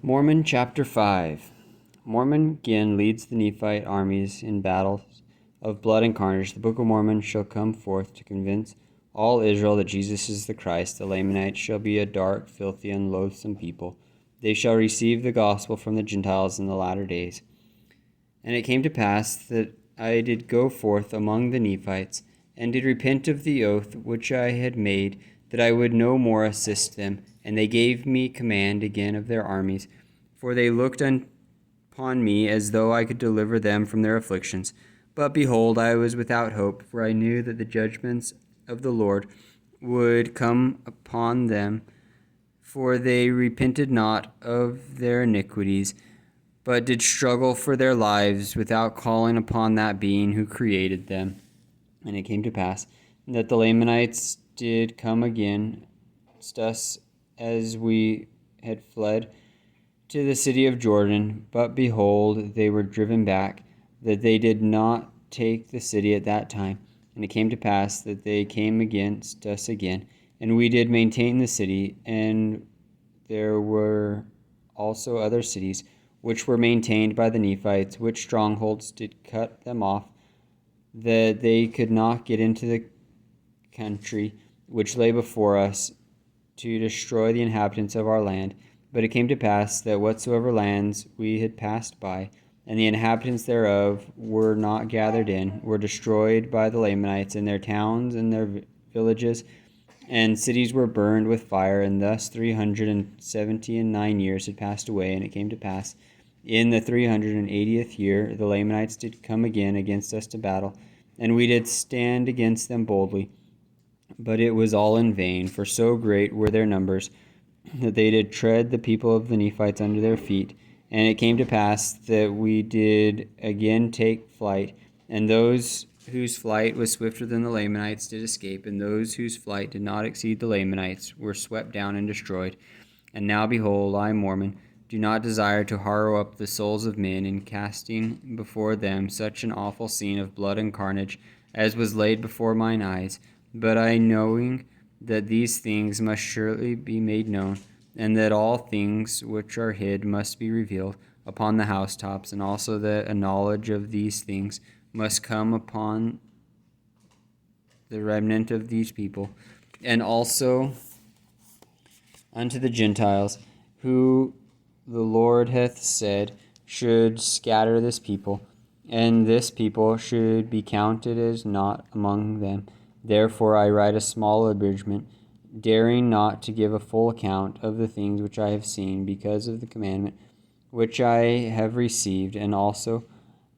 Mormon chapter 5. Mormon again leads the Nephite armies in battles of blood and carnage. The Book of Mormon shall come forth to convince all Israel that Jesus is the Christ. The Lamanites shall be a dark, filthy, and loathsome people. They shall receive the gospel from the Gentiles in the latter days. And it came to pass that I did go forth among the Nephites, and did repent of the oath which I had made, that I would no more assist them. And they gave me command again of their armies, for they looked upon me as though I could deliver them from their afflictions. But behold, I was without hope, for I knew that the judgments of the Lord would come upon them, for they repented not of their iniquities, but did struggle for their lives without calling upon that being who created them. And it came to pass that the Lamanites did come against us as we had fled to the city of Jordan, but behold, they were driven back, that they did not take the city at that time. And it came to pass that they came against us again, and we did maintain the city, and there were also other cities which were maintained by the Nephites, which strongholds did cut them off, that they could not get into the country which lay before us, to destroy the inhabitants of our land. But it came to pass that whatsoever lands we had passed by, and the inhabitants thereof were not gathered in, were destroyed by the Lamanites, and their towns and their villages and cities were burned with fire. And thus 379 years had passed away. And it came to pass in the 380th year, the Lamanites did come again against us to battle, and we did stand against them boldly. But it was all in vain, for so great were their numbers, that they did tread the people of the Nephites under their feet. And it came to pass that we did again take flight, and those whose flight was swifter than the Lamanites did escape, and those whose flight did not exceed the Lamanites were swept down and destroyed. And now behold, I, Mormon, do not desire to harrow up the souls of men in casting before them such an awful scene of blood and carnage as was laid before mine eyes. But I, knowing that these things must surely be made known, and that all things which are hid must be revealed upon the housetops, and also that a knowledge of these things must come upon the remnant of these people, and also unto the Gentiles, who the Lord hath said should scatter this people, and this people should be counted as naught among them. Therefore I write a small abridgment, daring not to give a full account of the things which I have seen, because of the commandment which I have received, and also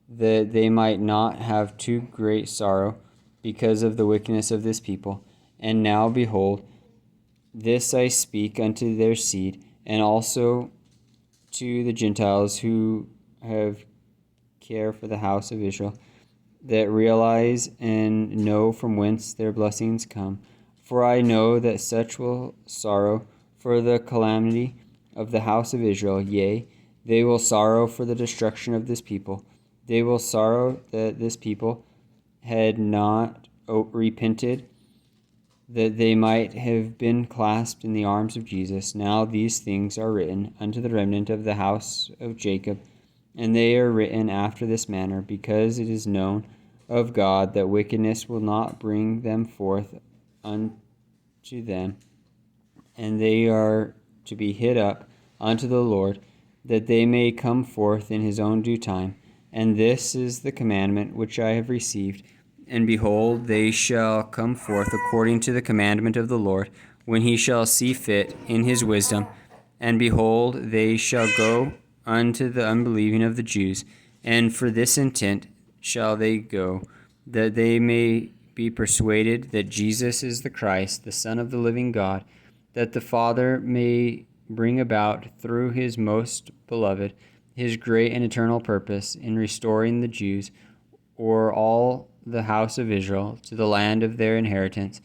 that they might not have too great sorrow because of the wickedness of this people. And now behold, this I speak unto their seed, and also to the Gentiles who have care for the house of Israel, that realize and know from whence their blessings come. For I know that such will sorrow for the calamity of the house of Israel, yea, they will sorrow for the destruction of this people. They will sorrow that this people had not repented, that they might have been clasped in the arms of Jesus. Now these things are written unto the remnant of the house of Jacob, and they are written after this manner, because it is known of God that wickedness will not bring them forth unto them, and they are to be hid up unto the Lord, that they may come forth in his own due time. And this is the commandment which I have received. And behold, they shall come forth according to the commandment of the Lord, when he shall see fit in his wisdom. And behold, they shall go unto the unbelieving of the Jews, and for this intent shall they go, that they may be persuaded that Jesus is the Christ, the Son of the living God, that the Father may bring about through his most beloved his great and eternal purpose in restoring the Jews, or all the house of Israel, to the land of their inheritance,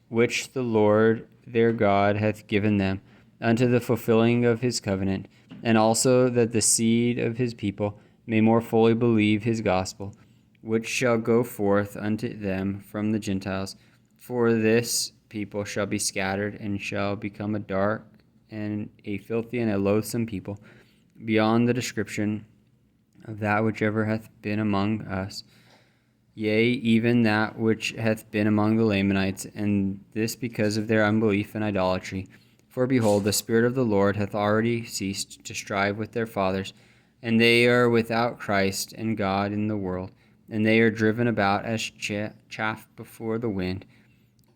which the Lord their God hath given them, unto the fulfilling of his covenant, and also that the seed of his people may more fully believe his gospel, which shall go forth unto them from the Gentiles. For this people shall be scattered, and shall become a dark and a filthy and a loathsome people. beyond the description of that which ever hath been among us, yea, even that which hath been among the Lamanites, and this because of their unbelief and idolatry. For behold, the Spirit of the Lord hath already ceased to strive with their fathers, and they are without Christ and God in the world, and they are driven about as chaff before the wind.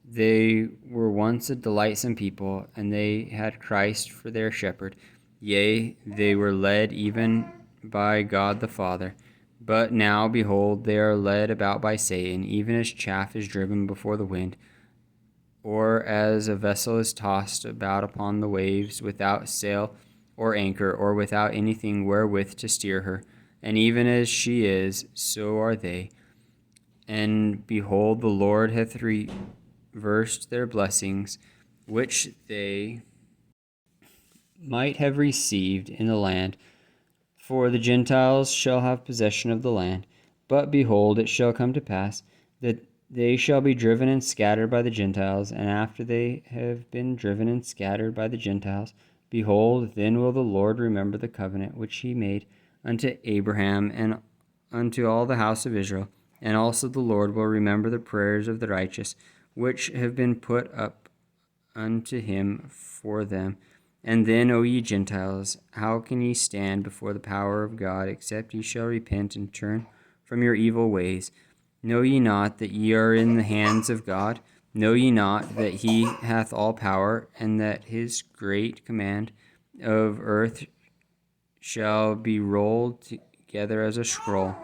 They were once a delightsome people, and they had Christ for their shepherd. Yea, they were led even by God the Father. But now, behold, they are led about by Satan, even as chaff is driven before the wind, or as a vessel is tossed about upon the waves, without sail or anchor, or without anything wherewith to steer her. And even as she is, so are they. And behold, the Lord hath reversed their blessings, which they might have received in the land. For the Gentiles shall have possession of the land. But behold, it shall come to pass that they shall be driven and scattered by the Gentiles, and after they have been driven and scattered by the Gentiles, behold, then will the Lord remember the covenant which he made unto Abraham and unto all the house of Israel. And also the Lord will remember the prayers of the righteous, which have been put up unto him for them. And then, O ye Gentiles, how can ye stand before the power of God, except ye shall repent and turn from your evil ways? Know ye not that ye are in the hands of God? Know ye not that he hath all power, and that his great command of earth shall be rolled together as a scroll?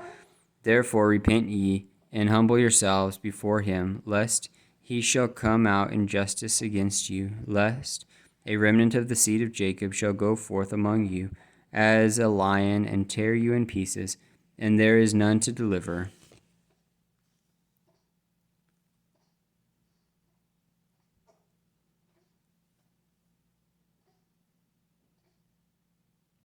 Therefore repent ye, and humble yourselves before him, lest he shall come out in justice against you, lest a remnant of the seed of Jacob shall go forth among you as a lion, and tear you in pieces, and there is none to deliver.